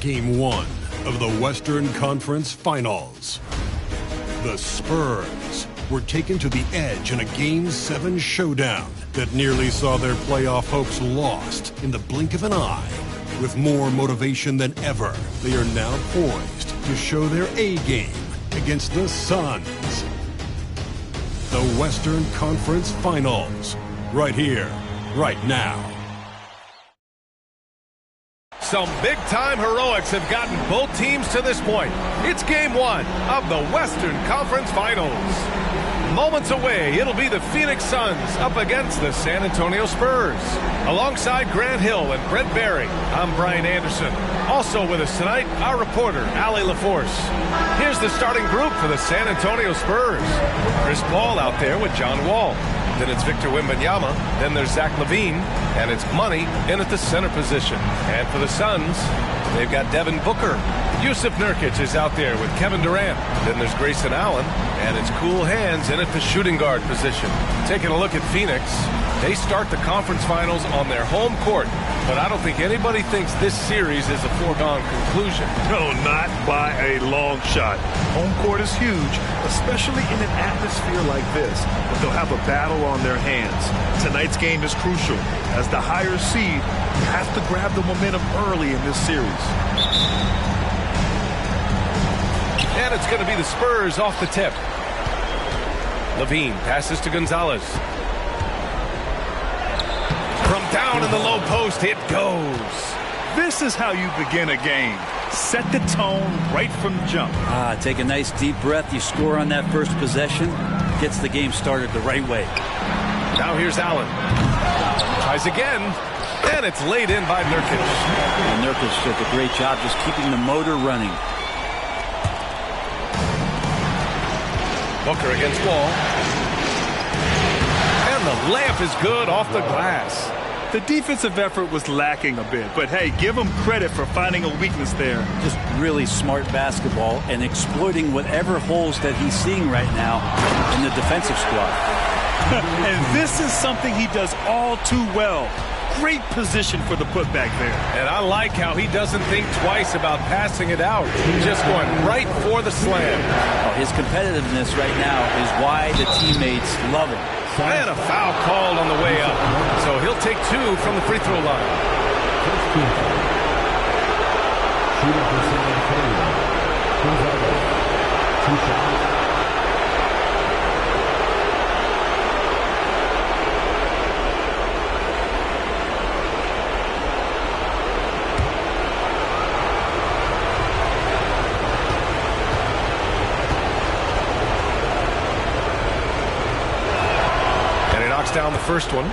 Game 1 of the Western Conference Finals. The Spurs were taken to the edge in a Game 7 showdown that nearly saw their playoff hopes lost in the blink of an eye. With more motivation than ever, they are now poised to show their A-game against the Suns. The Western Conference Finals, right here, right now. Some big-time heroics have gotten both teams to this point. It's Game 1 of the Western Conference Finals. Moments away, it'll be the Phoenix Suns up against the San Antonio Spurs. Alongside Grant Hill and Brent Barry, I'm Brian Anderson. Also with us tonight, our reporter, Allie LaForce. Here's the starting group for the San Antonio Spurs. Chris Paul out there with John Wall. Then it's Victor Wembanyama. Then there's Zach LaVine. And it's Money in at the center position. And for the Suns, they've got Devin Booker. Yusuf Nurkic is out there with Kevin Durant. Then there's Grayson Allen. And it's Cool Hands in at the shooting guard position. Taking a look at Phoenix, they start the conference finals on their home court. But I don't think anybody thinks this series is a foregone conclusion. No, not by a long shot. Home court is huge, especially in an atmosphere like this. But they'll have a battle on their hands. Tonight's game is crucial, as the higher seed has to grab the momentum early in this series. And it's going to be the Spurs off the tip. LaVine passes to Gonzalez. From down in the low post, it goes. This is how you begin a game. Set the tone right from the jump. Take a nice deep breath. You score on that first possession. Gets the game started the right way. Now here's Allen. Tries again. And it's laid in by Nurkic. And Nurkic did a great job just keeping the motor running. Booker against Wall. And the layup is good off the glass. The defensive effort was lacking a bit, but hey, give him credit for finding a weakness there. Just really smart basketball and exploiting whatever holes that he's seeing right now in the defensive squad. And this is something he does all too well. Great position for the putback there. And I like how he doesn't think twice about passing it out. He's just going right for the slam. Oh, his competitiveness right now is why the teammates love him. And a foul called on the way up. So he'll take 2 from the free throw line. Shooting for San Antonio. Two shots. Down the first one.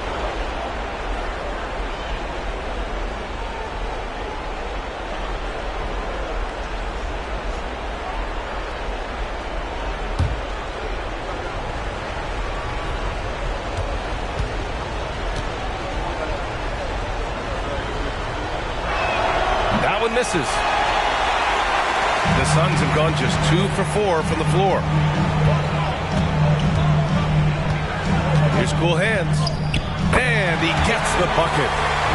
That one misses. The Suns have gone just 2 for 4 from the floor. Here's Cool Hands. And he gets the bucket.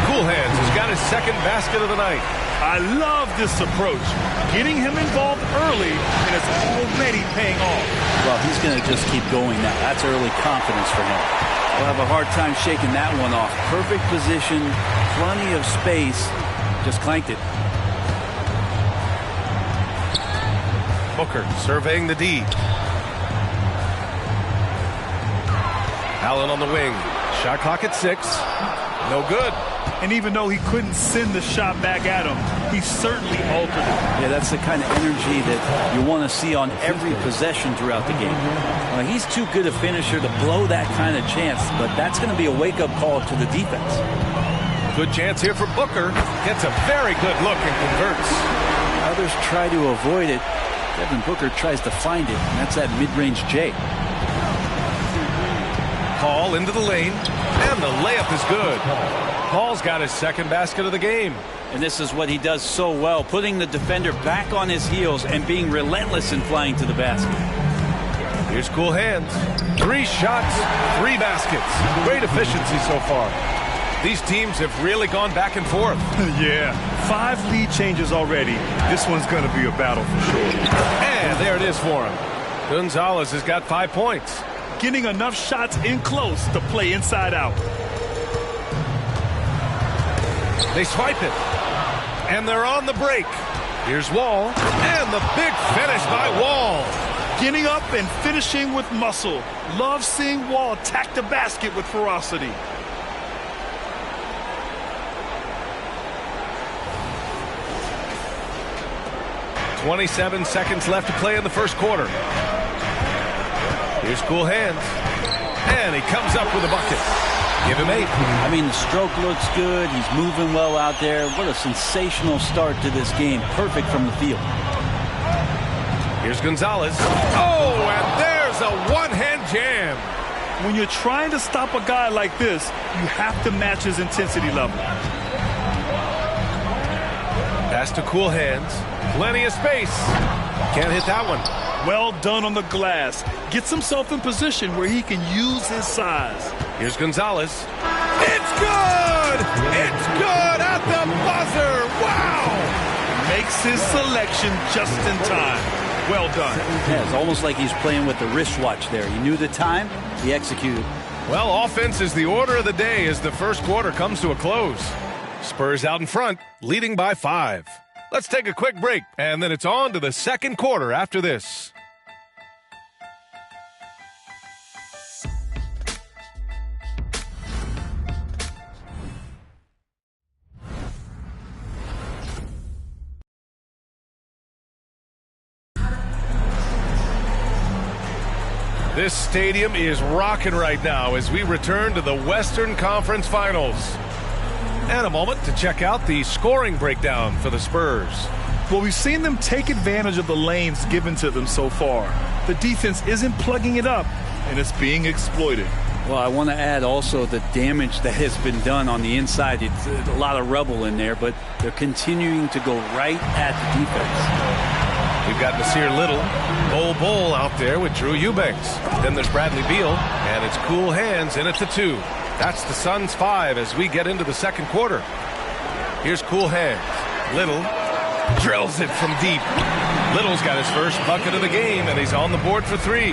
Cool Hands has got his second basket of the night. I love this approach. Getting him involved early, and it's already paying off. Well, he's going to just keep going now. That's early confidence for him. He'll have a hard time shaking that one off. Perfect position, plenty of space. Just clanked it. Booker surveying the D. Allen on the wing. Shot clock at 6. No good. And even though he couldn't send the shot back at him, he certainly altered it. Yeah, that's the kind of energy that you want to see on every possession throughout the game. He's too good a finisher to blow that kind of chance, but that's going to be a wake-up call to the defense. Good chance here for Booker. Gets a very good look and converts. Others try to avoid it. Devin Booker tries to find it, and that's that mid-range J. Paul into the lane, and the layup is good. Paul's got his second basket of the game. And this is what he does so well, putting the defender back on his heels and being relentless in flying to the basket. Here's cool hands. 3 shots, 3 baskets. Great efficiency so far. These teams have really gone back and forth. Yeah, 5 lead changes already. This one's going to be a battle for sure. And there it is for him. Gonzalez has got 5 points. Getting enough shots in close to play inside out. They swipe it. And they're on the break. Here's Wall. And the big finish by Wall. Getting up and finishing with muscle. Love seeing Wall attack the basket with ferocity. .27 seconds left to play in the first quarter. Here's cool hands. And he comes up with a bucket. Give him 8. I mean, the stroke looks good. He's moving well out there. What a sensational start to this game. Perfect from the field. Here's Gonzalez. Oh, and there's a one-hand jam. When you're trying to stop a guy like this, you have to match his intensity level. Pass to cool hands. Plenty of space. Can't hit that one. Well done on the glass. Gets himself in position where he can use his size. Here's Gonzalez. It's good! It's good at the buzzer! Wow! Makes his selection just in time. Well done. Yeah, it's almost like he's playing with the wristwatch there. He knew the time, he executed. Well, offense is the order of the day as the first quarter comes to a close. Spurs out in front, leading by 5. Let's take a quick break, and then it's on to the second quarter after this. This stadium is rocking right now as we return to the Western Conference Finals. And a moment to check out the scoring breakdown for the Spurs. Well, we've seen them take advantage of the lanes given to them so far. The defense isn't plugging it up, and it's being exploited. Well, I want to add also the damage that has been done on the inside. It's a lot of rubble in there, but they're continuing to go right at the defense. We've got Nasir Little, Bol out there with Drew Eubanks. Then there's Bradley Beal, and it's cool hands in at the 2. That's the Suns' 5 as we get into the second quarter. Here's cool hands. Little drills it from deep. Little's got his first bucket of the game, and he's on the board for 3.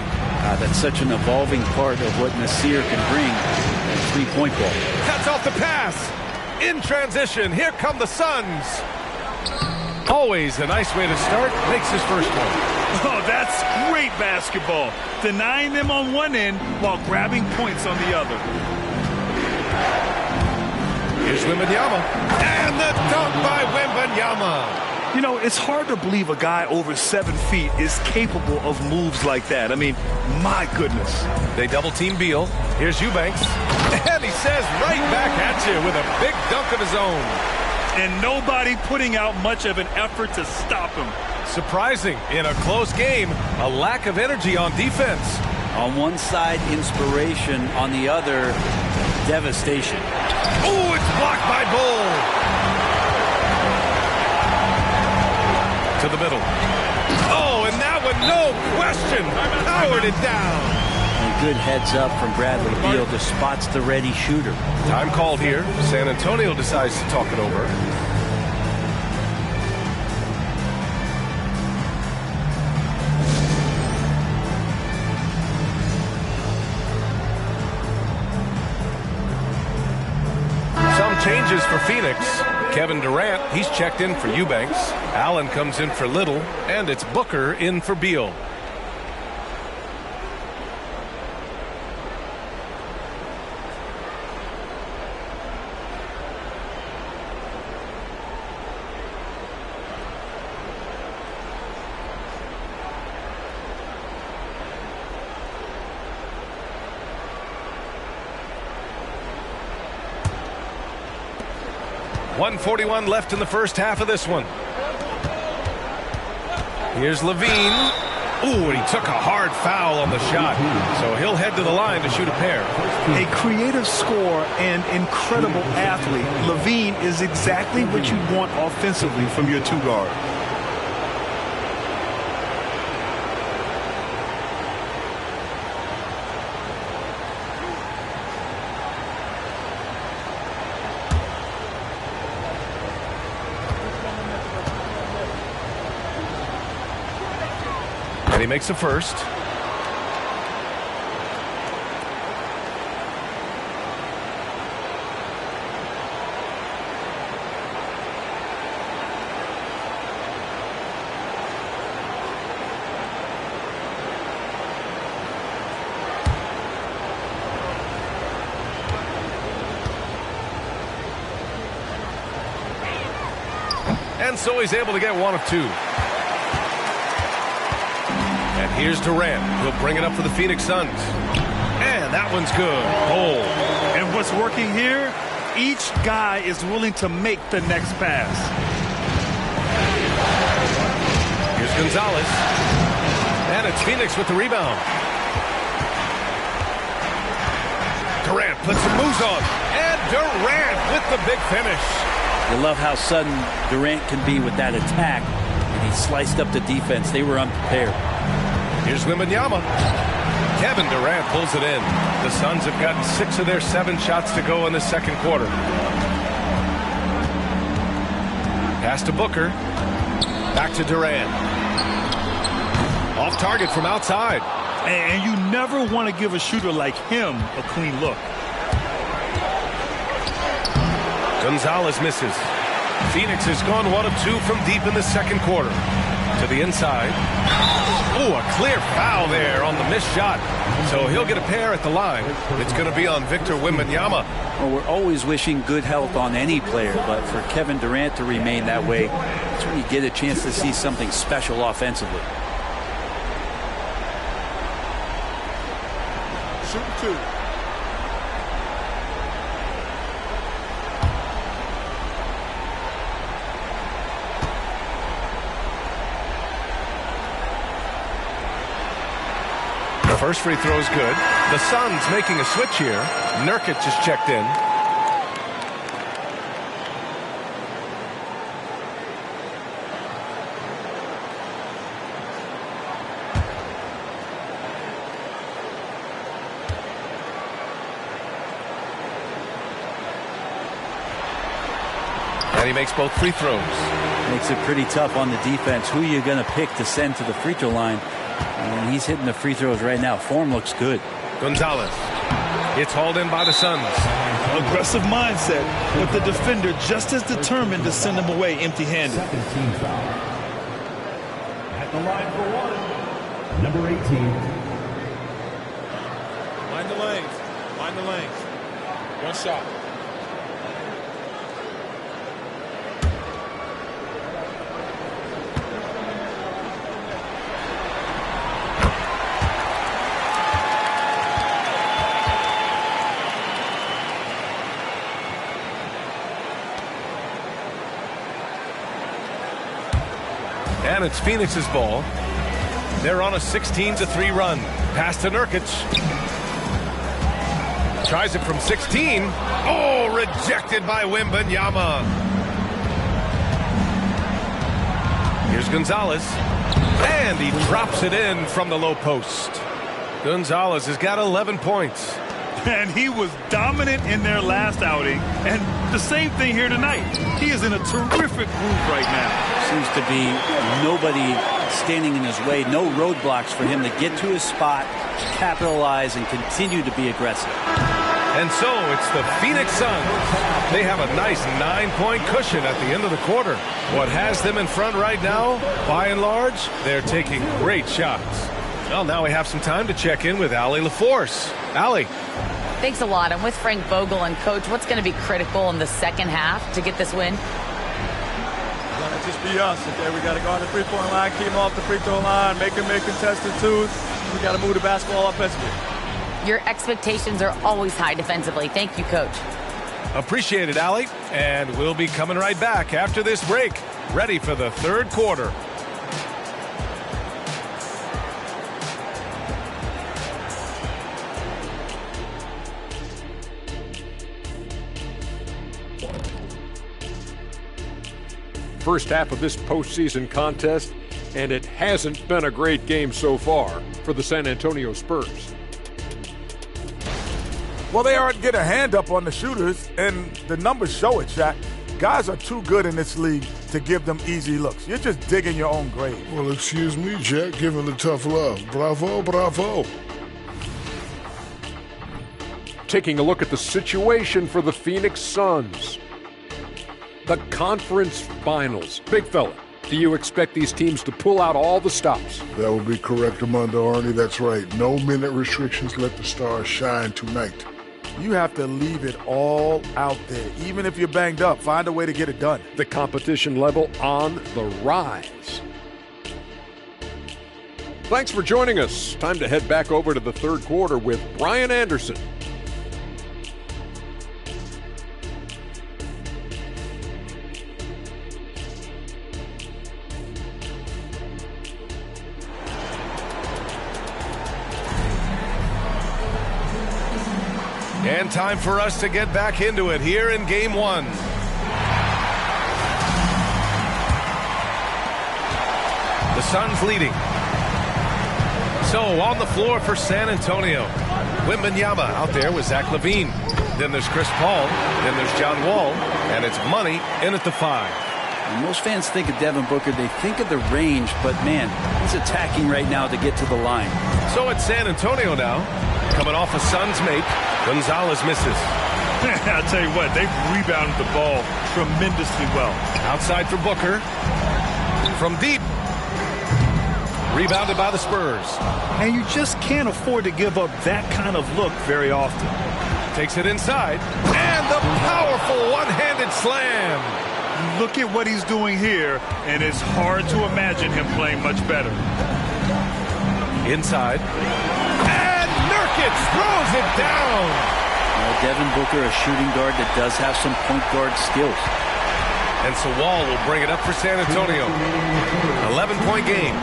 That's such an evolving part of what Nasir can bring at three-point ball. Cuts off the pass. In transition, here come the Suns. Always a nice way to start. Makes his first one. Oh, that's great basketball. Denying them on one end while grabbing points on the other. Here's Wembanyama. And the dunk by Wembanyama. You know, it's hard to believe a guy over 7 feet is capable of moves like that. I mean, my goodness. They double-team Beal. Here's Eubanks. And he says right back at you with a big dunk of his own. And nobody putting out much of an effort to stop him. Surprising, in a close game, a lack of energy on defense. On one side, inspiration. On the other, devastation. Oh, it's blocked by Bull. To the middle. Oh, and that one, no question, powered it down. A good heads up from Bradley Beal, just spots the ready shooter. Time called here. San Antonio decides to talk it over. Some changes for Phoenix. Kevin Durant, he's checked in for Eubanks. Allen comes in for Little, and it's Booker in for Beal. .141 left in the first half of this one. Here's Levine. Ooh, and he took a hard foul on the shot. So he'll head to the line to shoot a pair. A creative scorer and incredible athlete. Levine is exactly what you want offensively from your 2-guard. And he makes the first. And so he's able to get one of two. And here's Durant. He'll bring it up for the Phoenix Suns. And that one's good. Oh. And what's working here? Each guy is willing to make the next pass. Here's Gonzalez. And it's Phoenix with the rebound. Durant puts some moves on. And Durant with the big finish. You love how sudden Durant can be with that attack. And he sliced up the defense. They were unprepared. Here's Wembanyama. Kevin Durant pulls it in. The Suns have gotten 6 of their 7 shots to go in the second quarter. Pass to Booker. Back to Durant. Off target from outside. And you never want to give a shooter like him a clean look. Gonzalez misses. Phoenix has gone 1 of 2 from deep in the second quarter. To the inside. Oh, a clear foul there on the missed shot. So he'll get a pair at the line. It's going to be on Victor Wembanyama. Well, we're always wishing good health on any player, but for Kevin Durant to remain that way, that's when you get a chance to see something special offensively. Shoot 2. First free throw is good. The Suns making a switch here. Nurkic just checked in. And he makes both free throws. Makes it pretty tough on the defense. Who are you going to pick to send to the free throw line? And he's hitting the free throws right now. Form looks good. Gonzalez. It's hauled in by the Suns. Aggressive mindset, but the defender just as determined to send him away empty-handed. Second team foul. At the line for one, number 18. Mind the lanes. Mind the lanes. One shot. And it's Phoenix's ball. They're on a 16-3 run. Pass to Nurkic. Tries it from 16. Oh, rejected by Wembanyama. Here's Gonzalez. And he drops it in from the low post. Gonzalez has got 11 points. And he was dominant in their last outing. And the same thing here tonight. He is in a terrific groove right now. Seems to be nobody standing in his way. No roadblocks for him to get to his spot, capitalize, and continue to be aggressive. And so it's the Phoenix Suns. They have a nice 9-point cushion at the end of the quarter. What has them in front right now, by and large, they're taking great shots. Well, now we have some time to check in with Allie LaForce. Allie. Thanks a lot. I'm with Frank Vogel. And, Coach, what's going to be critical in the second half to get this win? It's just be us. Okay, we got to go on the three-point line, keep them off the free throw line, make them make contested twos. We got to move the basketball offensively. Your expectations are always high defensively. Thank you, Coach. Appreciate it, Allie. And we'll be coming right back after this break, ready for the third quarter. First half of this postseason contest, and it hasn't been a great game so far for the San Antonio Spurs. Well, they aren't getting a hand up on the shooters, and the numbers show it, Shaq. Guys are too good in this league to give them easy looks. You're just digging your own grave. Well, excuse me, Jack, giving the tough love. Bravo, bravo. Taking a look at the situation for the Phoenix Suns. The conference finals. Big fella, do you expect these teams to pull out all the stops? That would be correct, Armando Arnie. That's right. No minute restrictions. Let the stars shine tonight. You have to leave it all out there. Even if you're banged up, find a way to get it done. The competition level on the rise. Thanks for joining us. Time to head back over to the third quarter with Brian Anderson. And time for us to get back into it here in Game 1. The Suns leading. So on the floor for San Antonio. Wembanyama out there with Zach LaVine. Then there's Chris Paul. Then there's John Wall. And it's Money in at the 5. And most fans think of Devin Booker. They think of the range, but man, he's attacking right now to get to the line. So it's San Antonio now. Coming off a Suns make. Gonzalez misses. I'll tell you what, they've rebounded the ball tremendously well. Outside for Booker. From deep. Rebounded by the Spurs. And you just can't afford to give up that kind of look very often. Takes it inside. And the powerful one-handed slam. Look at what he's doing here, and it's hard to imagine him playing much better. Inside. And Nurkic throws it down. Devin Booker, a shooting guard that does have some point guard skills. And so Wall will bring it up for San Antonio. 11-point game.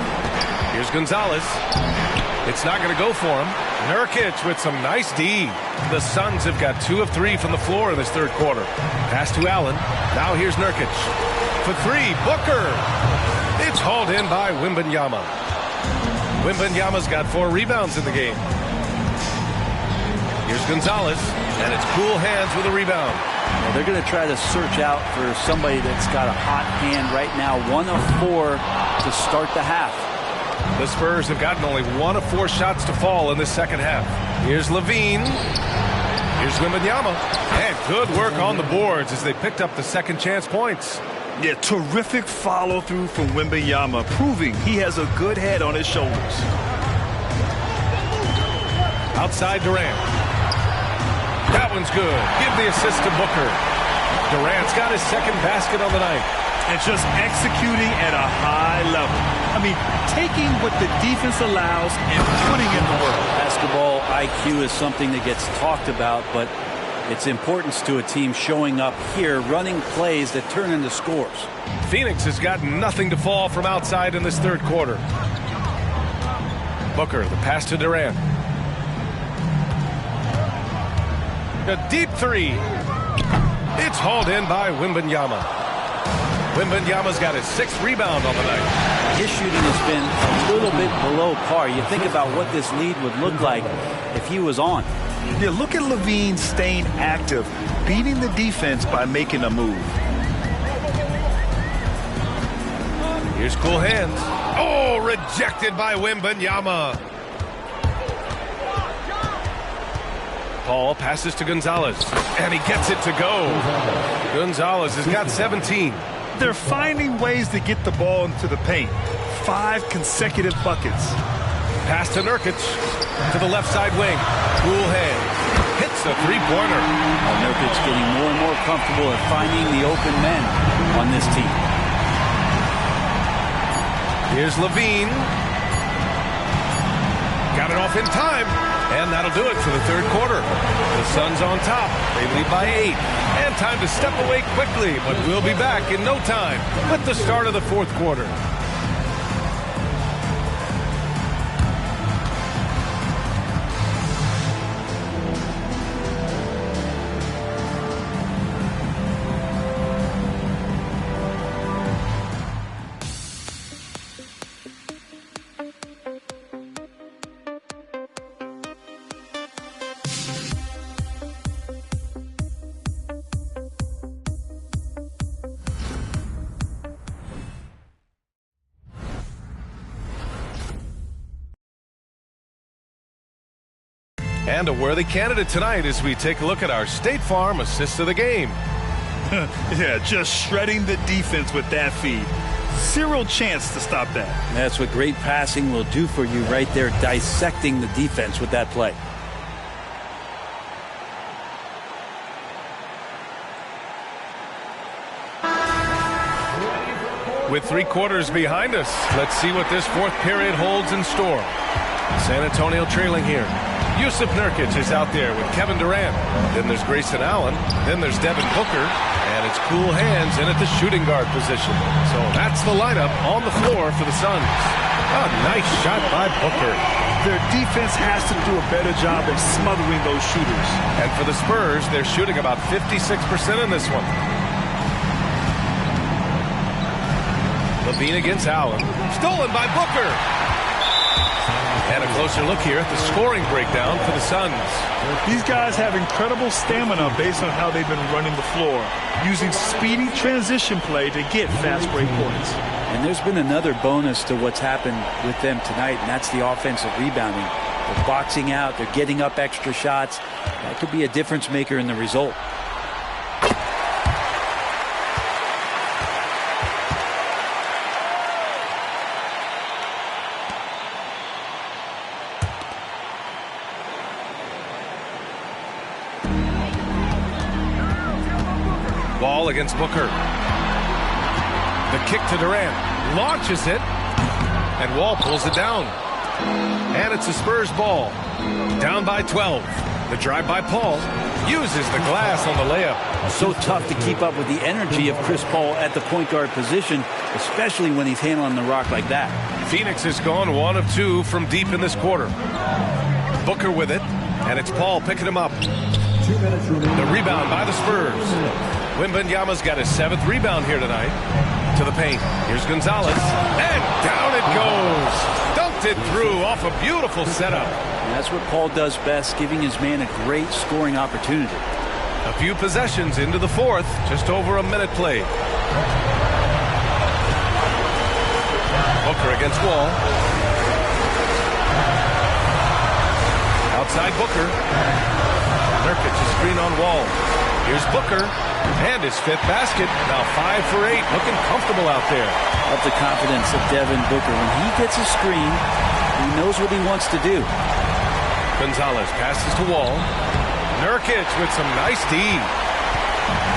Here's Gonzalez. It's not going to go for him. Nurkic with some nice D. The Suns have got 2 of 3 from the floor in this third quarter. Pass to Allen. Now here's Nurkic. For 3, Booker. It's hauled in by Wembanyama. Wembanyama's got 4 rebounds in the game. Here's Gonzalez, and it's cool hands with a rebound. Well, they're going to try to search out for somebody that's got a hot hand right now. 1 of 4 to start the half. The Spurs have gotten only 1 of 4 shots to fall in this second half. Here's LaVine. Here's Wembanyama. And good work on the boards as they picked up the second chance points. Yeah, terrific follow-through from Wembanyama, proving he has a good head on his shoulders. Outside Durant. That one's good. Give the assist to Booker. Durant's got his second basket on the night. And just executing at a high level. I mean, taking what the defense allows and putting in the work. Basketball IQ is something that gets talked about, but its importance to a team showing up here, running plays that turn into scores. Phoenix has got nothing to fall from outside in this third quarter. Booker, the pass to Durant. A deep 3. It's hauled in by Wembanyama. Wembanyama's got his 6th rebound on the night. His shooting has been a little bit below par. You think about what this lead would look like if he was on. Yeah, look at LaVine staying active, beating the defense by making a move. Here's cool hands. Oh, rejected by Wembanyama. Paul passes to Gonzalez, and he gets it to go. Gonzalez has got 17. They're finding ways to get the ball into the paint. 5 consecutive buckets. Pass to Nurkic to the left side wing. Cool hand. Hits a 3-pointer. Nurkic getting more and more comfortable at finding the open men on this team. Here's LaVine. Got it off in time. And that'll do it for the third quarter. The Suns on top. They lead by 8. And time to step away quickly, but we'll be back in no time with the start of the fourth quarter. And a worthy candidate tonight as we take a look at our State Farm assist of the game. Yeah, just shredding the defense with that feed. Zero chance to stop that. That's what great passing will do for you right there, dissecting the defense with that play. With 3 quarters behind us, let's see what this 4th period holds in store. San Antonio trailing here. Yusuf Nurkic is out there with Kevin Durant. Then there's Grayson Allen. Then there's Devin Booker. And it's Cool Hands in at the shooting guard position. So that's the lineup on the floor for the Suns. A nice shot by Booker. Their defense has to do a better job of smothering those shooters. And for the Spurs, they're shooting about 56% in this one. Levine against Allen. Stolen by Booker. And a closer look here at the scoring breakdown for the Suns. These guys have incredible stamina based on how they've been running the floor, using speedy transition play to get fast break points. And there's been another bonus to what's happened with them tonight, and that's the offensive rebounding. They're boxing out, they're getting up extra shots. That could be a difference maker in the result. Ball against Booker. The kick to Durant. Launches it. And Wall pulls it down. And it's a Spurs ball. Down by 12. The drive by Paul. Uses the glass on the layup. So tough to keep up with the energy of Chris Paul at the point guard position, especially when he's handling the rock like that. Phoenix has gone 1 of 2 from deep in this quarter. Booker with it. And it's Paul picking him up. The rebound by the Spurs. Wembanyama's got his 7th rebound here tonight. To the paint. Here's Gonzalez. And down it goes. Dunked it through off a beautiful setup. And that's what Paul does best, giving his man a great scoring opportunity. A few possessions into the 4th. Just over a minute played. Booker against Wall. Outside Booker. Nurkic is screen on Wall. Here's Booker. And his 5th basket. Now 5 for 8. Looking comfortable out there. Love the confidence of Devin Booker. When he gets a screen, he knows what he wants to do. Gonzalez passes to Wall. Nurkic with some nice D.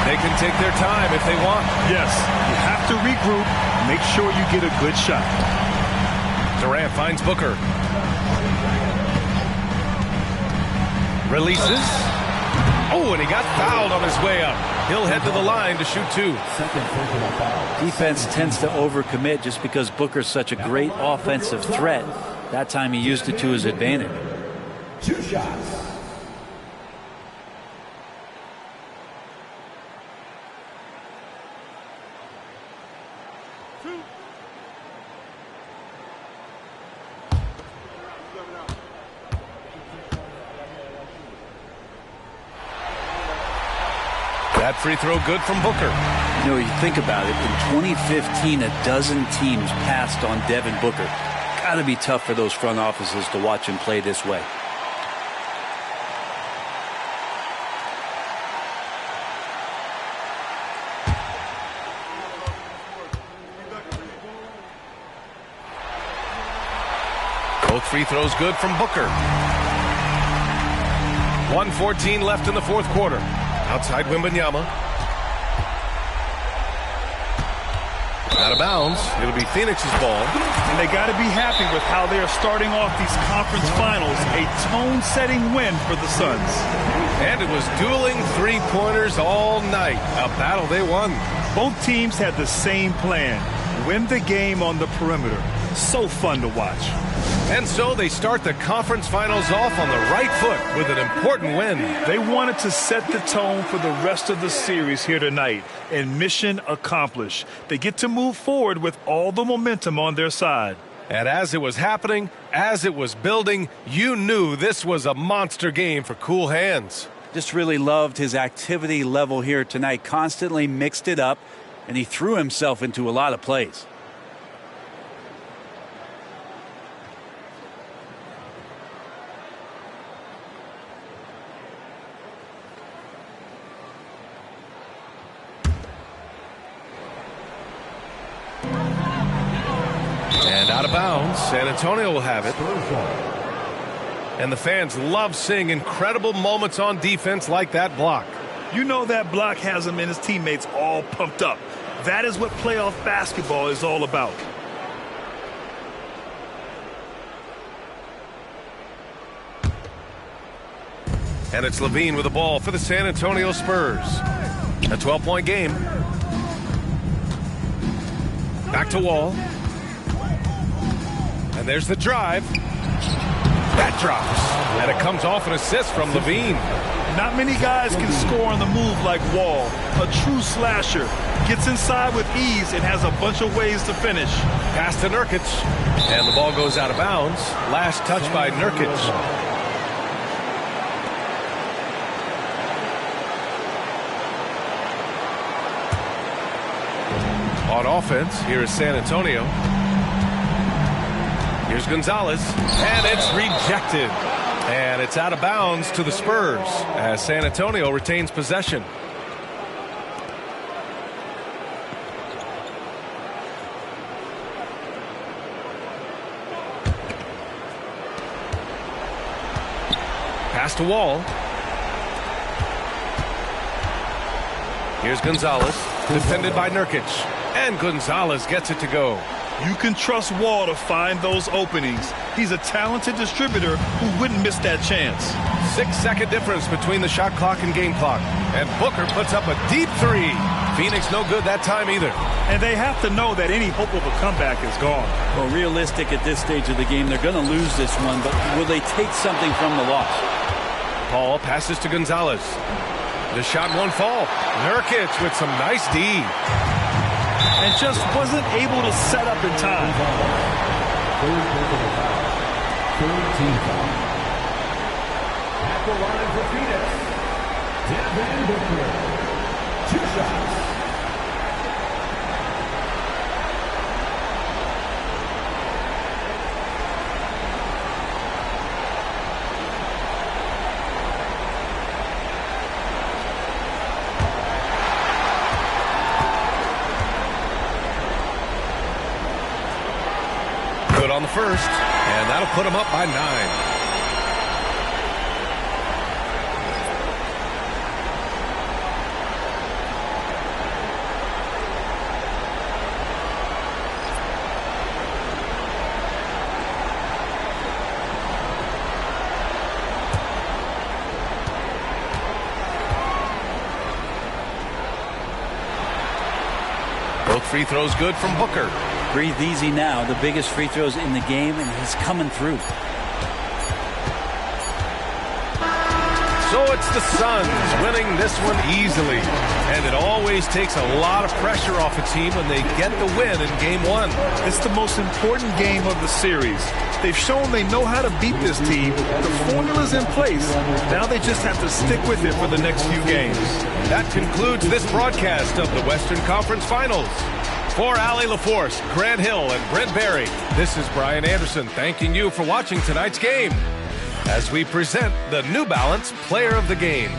They can take their time if they want. Yes, you have to regroup. Make sure you get a good shot. Durant finds Booker. Releases. Oh, and he got fouled on his way up. He'll head to the line to shoot 2. Defense tends to overcommit just because Booker's such a great offensive threat. That time he used it to his advantage. 2 shots. That free throw good from Booker. You know, you think about it, in 2015, a dozen teams passed on Devin Booker. Got to be tough for those front offices to watch him play this way. Both free throws good from Booker. 1:14 left in the 4th quarter. Outside Wembanyama. Out of bounds. It'll be Phoenix's ball. And they got to be happy with how they are starting off these conference finals. A tone-setting win for the Suns. And it was dueling 3-pointers all night. A battle they won. Both teams had the same plan. Win the game on the perimeter. So fun to watch. And so they start the conference finals off on the right foot with an important win. They wanted to set the tone for the rest of the series here tonight, and mission accomplished. They get to move forward with all the momentum on their side. And as it was happening, as it was building, you knew this was a monster game for Cool Hands. Just really loved his activity level here tonight. Constantly mixed it up, and he threw himself into a lot of plays. of bounds. San Antonio will have it. And the fans love seeing incredible moments on defense like that block. You know that block has him and his teammates all pumped up. That is what playoff basketball is all about. And it's Levine with the ball for the San Antonio Spurs. A 12-point game. Back to Wall. And there's the drive. That drops. And it comes off an assist from Levine. Not many guys can score on the move like Wall. A true slasher. Gets inside with ease and has a bunch of ways to finish. Pass to Nurkic. And the ball goes out of bounds. Last touch by Nurkic. On offense, here is San Antonio. Here's Gonzalez, and it's rejected. And it's out of bounds to the Spurs as San Antonio retains possession. Pass to Wall. Here's Gonzalez, defended by Nurkic. And Gonzalez gets it to go. You can trust Wall to find those openings. He's a talented distributor who wouldn't miss that chance. 6-second difference between the shot clock and game clock. And Booker puts up a deep three. Phoenix no good that time either. And they have to know that any hope of a comeback is gone. Well, realistic at this stage of the game, they're going to lose this one, but will they take something from the loss? Paul passes to Gonzalez. The shot won't fall. Nurkic with some nice D. And just wasn't able to set up in time. At the line for Phoenix, Devin Booker. 2 shots. On the first, and that'll put him up by 9. Both free throws good from Booker. Breathe easy now. The biggest free throws in the game, and he's coming through. So it's the Suns winning this one easily. And it always takes a lot of pressure off a team when they get the win in Game 1. It's the most important game of the series. They've shown they know how to beat this team. The formula's in place. Now they just have to stick with it for the next few games. That concludes this broadcast of the Western Conference Finals. For Allie LaForce, Grant Hill, and Brent Barry, this is Brian Anderson thanking you for watching tonight's game as we present the New Balance Player of the Game.